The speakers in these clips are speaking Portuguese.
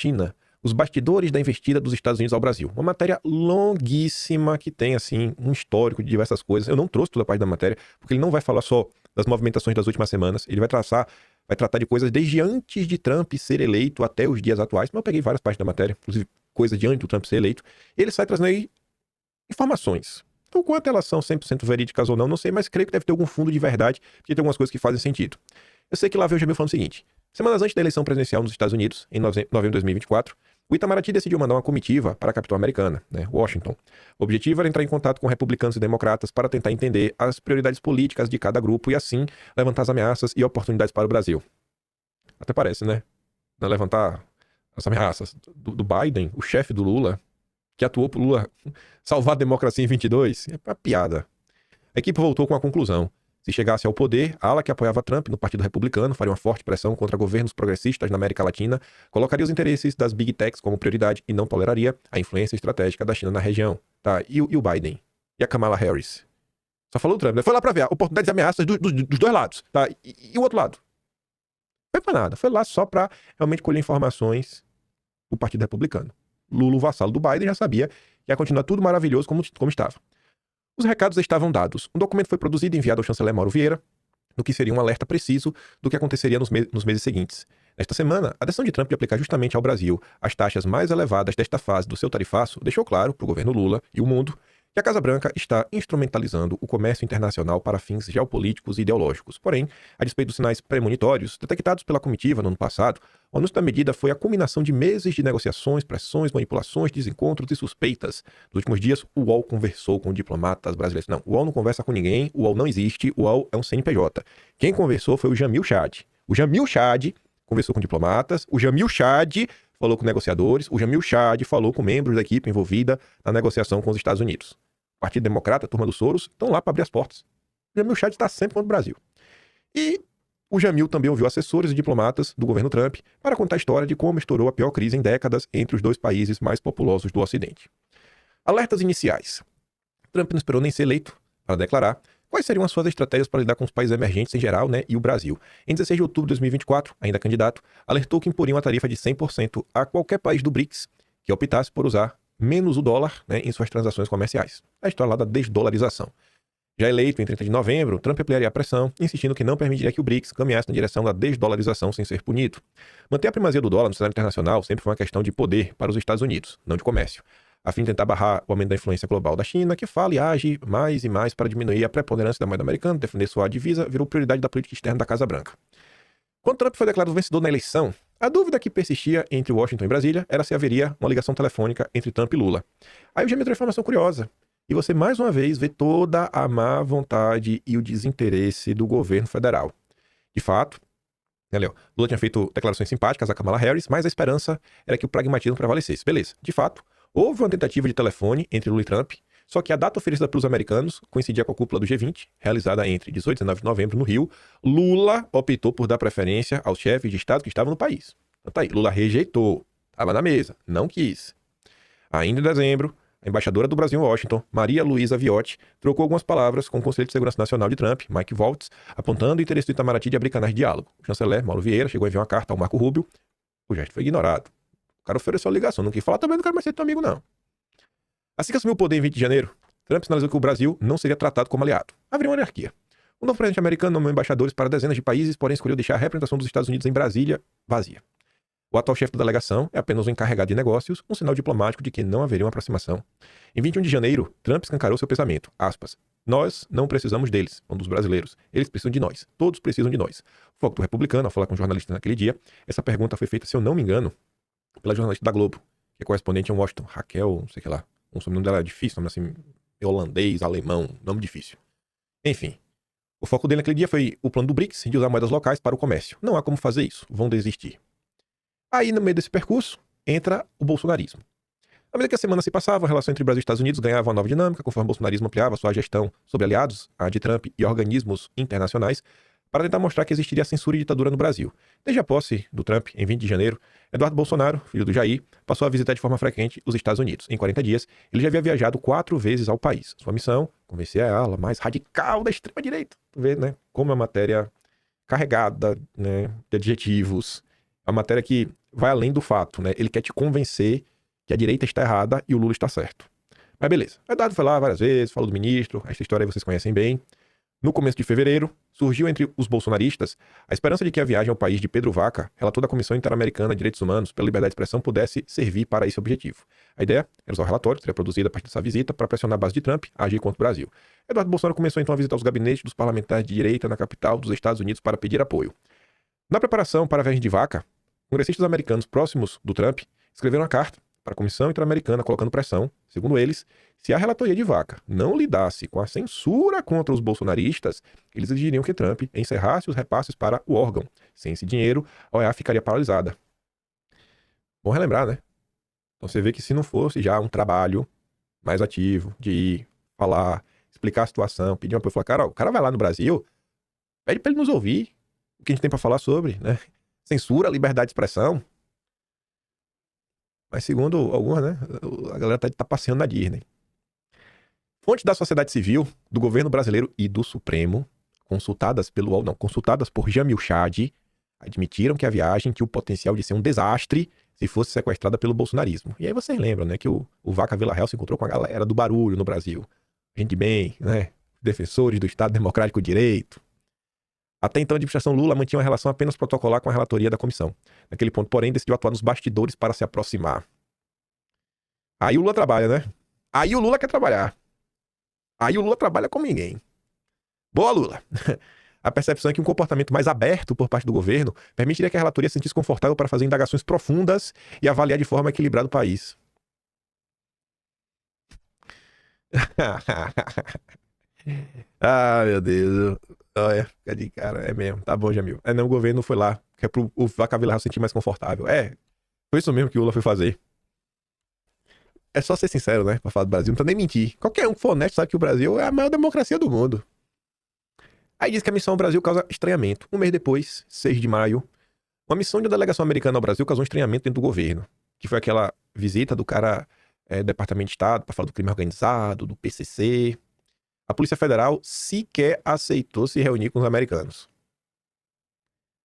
China, os bastidores da investida dos Estados Unidos ao Brasil. Uma matéria longuíssima que tem, assim, um histórico de diversas coisas. Eu não trouxe toda a parte da matéria, porque ele não vai falar só das movimentações das últimas semanas. Ele vai tratar de coisas desde antes de Trump ser eleito até os dias atuais. Mas eu peguei várias partes da matéria, inclusive coisas de antes do Trump ser eleito. Ele sai trazendo aí informações. Então, quanto elas são 100% verídicas ou não, não sei, mas creio que deve ter algum fundo de verdade, porque tem algumas coisas que fazem sentido. Eu sei que lá veio o Jamil falando o seguinte: semanas antes da eleição presidencial nos Estados Unidos, em novembro de 2024, o Itamaraty decidiu mandar uma comitiva para a capital americana, Washington. O objetivo era entrar em contato com republicanos e democratas para tentar entender as prioridades políticas de cada grupo e, assim, levantar as ameaças e oportunidades para o Brasil. Até parece, né? Levantar as ameaças do Biden, o chefe do Lula, que atuou pro Lula salvar a democracia em 22. É uma piada. A equipe voltou com a conclusão: se chegasse ao poder, a ala que apoiava Trump no Partido Republicano faria uma forte pressão contra governos progressistas na América Latina, colocaria os interesses das Big Techs como prioridade e não toleraria a influência estratégica da China na região. Tá, e o Biden? E a Kamala Harris? Só falou o Trump, né? Foi lá pra ver oportunidades e ameaças dos dois lados, tá? E o outro lado? Foi pra nada. Foi lá só pra realmente colher informações do Partido Republicano. Lula, o vassalo do Biden, já sabia que ia continuar tudo maravilhoso como estava. Os recados estavam dados. Um documento foi produzido e enviado ao chanceler Mauro Vieira, no que seria um alerta preciso do que aconteceria nos meses seguintes. Nesta semana, a decisão de Trump de aplicar justamente ao Brasil as taxas mais elevadas desta fase do seu tarifaço deixou claro para o governo Lula e o mundo que a Casa Branca está instrumentalizando o comércio internacional para fins geopolíticos e ideológicos. Porém, a despeito dos sinais premonitórios detectados pela comitiva no ano passado, o anúncio da medida foi a culminação de meses de negociações, pressões, manipulações, desencontros e suspeitas. Nos últimos dias, o UOL conversou com diplomatas brasileiros. Não, o UOL não conversa com ninguém, o UOL não existe, o UOL é um CNPJ. Quem conversou foi o Jamil Chad. O Jamil Chad conversou com diplomatas, o Jamil Chad falou com negociadores, o Jamil Chad falou com membros da equipe envolvida na negociação com os Estados Unidos. O Partido Democrata, a turma do Soros, estão lá para abrir as portas. O Jamil Chad está sempre contra o Brasil. E o Jamil também ouviu assessores e diplomatas do governo Trump para contar a história de como estourou a pior crise em décadas entre os dois países mais populosos do Ocidente. Alertas iniciais. Trump não esperou nem ser eleito para declarar quais seriam as suas estratégias para lidar com os países emergentes em geral, e o Brasil. Em 16 de outubro de 2024, ainda candidato, alertou que imporia uma tarifa de 100% a qualquer país do BRICS que optasse por usar menos o dólar em suas transações comerciais. A história lá da desdolarização. Já eleito em 30 de novembro, Trump ampliaria a pressão, insistindo que não permitiria que o BRICS caminhasse na direção da desdolarização sem ser punido. Manter a primazia do dólar no cenário internacional sempre foi uma questão de poder para os Estados Unidos, não de comércio, a fim de tentar barrar o aumento da influência global da China, que fala e age mais e mais para diminuir a preponderância da moeda americana, defender sua divisa, virou prioridade da política externa da Casa Branca. Quando Trump foi declarado vencedor na eleição, a dúvida que persistia entre Washington e Brasília era se haveria uma ligação telefônica entre Trump e Lula. Aí o Jamil trouxe informação curiosa. E você, mais uma vez, vê toda a má vontade e o desinteresse do governo federal. De fato, Lula tinha feito declarações simpáticas a Kamala Harris, mas a esperança era que o pragmatismo prevalecesse. Beleza. De fato, houve uma tentativa de telefone entre Lula e Trump, só que a data oferecida pelos americanos coincidia com a cúpula do G20, realizada entre 18 e 19 de novembro no Rio. Lula optou por dar preferência aos chefes de Estado que estavam no país. Então tá aí, Lula rejeitou, estava na mesa, não quis. Ainda em dezembro, a embaixadora do Brasil em Washington, Maria Luísa Viotti, trocou algumas palavras com o Conselho de Segurança Nacional de Trump, Mike Waltz, apontando o interesse do Itamaraty de abrir canais de diálogo. O chanceler, Mauro Vieira, chegou a enviar uma carta ao Marco Rubio. O gesto foi ignorado. O cara ofereceu a ligação, não quis falar, também não quero mais ser teu amigo, não. Assim que assumiu o poder em 20 de janeiro, Trump sinalizou que o Brasil não seria tratado como aliado. Haveria uma anarquia. O novo presidente americano nomeou embaixadores para dezenas de países, porém escolheu deixar a representação dos Estados Unidos em Brasília vazia. O atual chefe da delegação é apenas um encarregado de negócios, um sinal diplomático de que não haveria uma aproximação. Em 21 de janeiro, Trump escancarou seu pensamento, aspas, nós não precisamos deles, um dos brasileiros. Eles precisam de nós. Todos precisam de nós. O foco do republicano, ao falar com jornalistas naquele dia, essa pergunta foi feita, se eu não me engano, pela jornalista da Globo, que é correspondente em Washington, Raquel, não sei o que lá. O sobrenome dela é difícil, nome assim, holandês, alemão, nome difícil. Enfim, o foco dele naquele dia foi o plano do BRICS de usar moedas locais para o comércio. Não há como fazer isso, vão desistir. Aí, no meio desse percurso, entra o bolsonarismo. À medida que a semana se passava, a relação entre Brasil e Estados Unidos ganhava uma nova dinâmica, conforme o bolsonarismo ampliava sua gestão sobre aliados, a de Trump e organismos internacionais, para tentar mostrar que existiria censura e ditadura no Brasil. Desde a posse do Trump, em 20 de janeiro, Eduardo Bolsonaro, filho do Jair, passou a visitar de forma frequente os Estados Unidos. Em 40 dias, ele já havia viajado 4 vezes ao país. Sua missão, convencer a ala mais radical da extrema-direita. Tu vê, como é uma matéria carregada, de adjetivos. A matéria que vai além do fato, né? Ele quer te convencer que a direita está errada e o Lula está certo. Mas beleza. O Eduardo foi lá várias vezes, falou do ministro, essa história aí vocês conhecem bem. No começo de fevereiro, surgiu entre os bolsonaristas a esperança de que a viagem ao país de Pedro Vaca, relator da Comissão Interamericana de Direitos Humanos pela Liberdade de Expressão, pudesse servir para esse objetivo. A ideia era usar o relatório, que seria produzido a partir dessa visita, para pressionar a base de Trump a agir contra o Brasil. Eduardo Bolsonaro começou então a visitar os gabinetes dos parlamentares de direita na capital dos Estados Unidos para pedir apoio. Na preparação para a viagem de Vaca, congressistas americanos próximos do Trump escreveram uma carta para a Comissão Interamericana colocando pressão, segundo eles, se a relatoria de Vaca não lidasse com a censura contra os bolsonaristas, eles exigiriam que Trump encerrasse os repasses para o órgão. Sem esse dinheiro, a OEA ficaria paralisada. Bom relembrar, né? Então você vê que se não fosse já um trabalho mais ativo de ir, falar, explicar a situação, pedir um apoio, falar, cara, ó, o cara vai lá no Brasil, pede para ele nos ouvir o que a gente tem para falar sobre, né? Censura, liberdade de expressão. Mas segundo alguns, né, a galera tá passeando na Disney. Fontes da sociedade civil, do governo brasileiro e do Supremo, consultadas por Jamil Chad, admitiram que a viagem tinha o potencial de ser um desastre se fosse sequestrada pelo bolsonarismo. E aí vocês lembram, né, que o Vaca Villarreal se encontrou com a galera do barulho no Brasil. Gente de bem, né, defensores do Estado Democrático de Direito. Até então, a administração Lula mantinha uma relação apenas protocolar com a relatoria da comissão. Naquele ponto, porém, decidiu atuar nos bastidores para se aproximar. Aí o Lula trabalha, né? Aí o Lula quer trabalhar. Aí o Lula trabalha como ninguém. Boa, Lula! A percepção é que um comportamento mais aberto por parte do governo permitiria que a relatoria se sentisse confortável para fazer indagações profundas e avaliar de forma equilibrada o país. Ah, meu Deus. Olha, fica de cara. É mesmo. Tá bom, Jamil. É, não, o governo foi lá. Que é pro o Vaca Villarreal se sentir mais confortável. É, foi isso mesmo que o Lula foi fazer. É só ser sincero, né? Pra falar do Brasil. Não precisa nem mentir. Qualquer um que for honesto sabe que o Brasil é a maior democracia do mundo. Aí diz que a missão ao Brasil causa estranhamento. Um mês depois, 6 de maio, uma missão de uma delegação americana ao Brasil causou um estranhamento dentro do governo. Que foi aquela visita do cara do Departamento de Estado pra falar do crime organizado, do PCC. A Polícia Federal sequer aceitou se reunir com os americanos.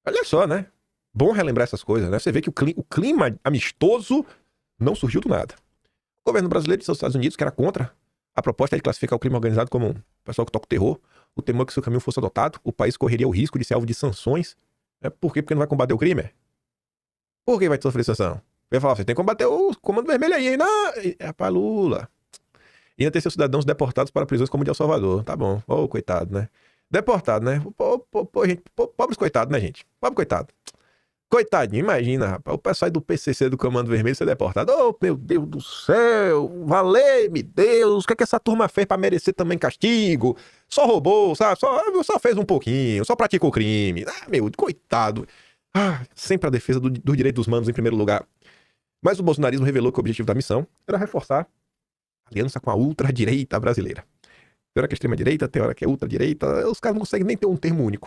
Olha só, né? Bom relembrar essas coisas, né? Você vê que o clima amistoso não surgiu do nada. O governo brasileiro disse aos Estados Unidos que era contra a proposta de classificar o crime organizado como um pessoal que toca o terror. O temor que se o caminho fosse adotado, o país correria o risco de ser alvo de sanções. Por quê? Porque não vai combater o crime? Por que vai sofrer sanção? Eu ia falar, você tem que combater o Comando Vermelho aí, hein? Não, rapaz, Lula. E ainda ter seus cidadãos deportados para prisões como o de El Salvador. Tá bom. Ô, coitado, né? Deportado, né? Gente, pobres coitados, né, gente? Pobre coitado. Coitadinho, imagina, rapaz. O pessoal aí do PCC, do Comando Vermelho, ser deportado. Oh, meu Deus do céu. Valeu-me Deus. O que é que essa turma fez pra merecer também castigo? Só roubou, sabe? Só fez um pouquinho. Só praticou crime. Ah, meu, coitado. Ah, sempre a defesa do direito dos humanos em primeiro lugar. Mas o bolsonarismo revelou que o objetivo da missão era reforçar a aliança com a ultradireita brasileira. Tem hora que é extrema-direita, tem hora que é ultradireita. Os caras não conseguem nem ter um termo único.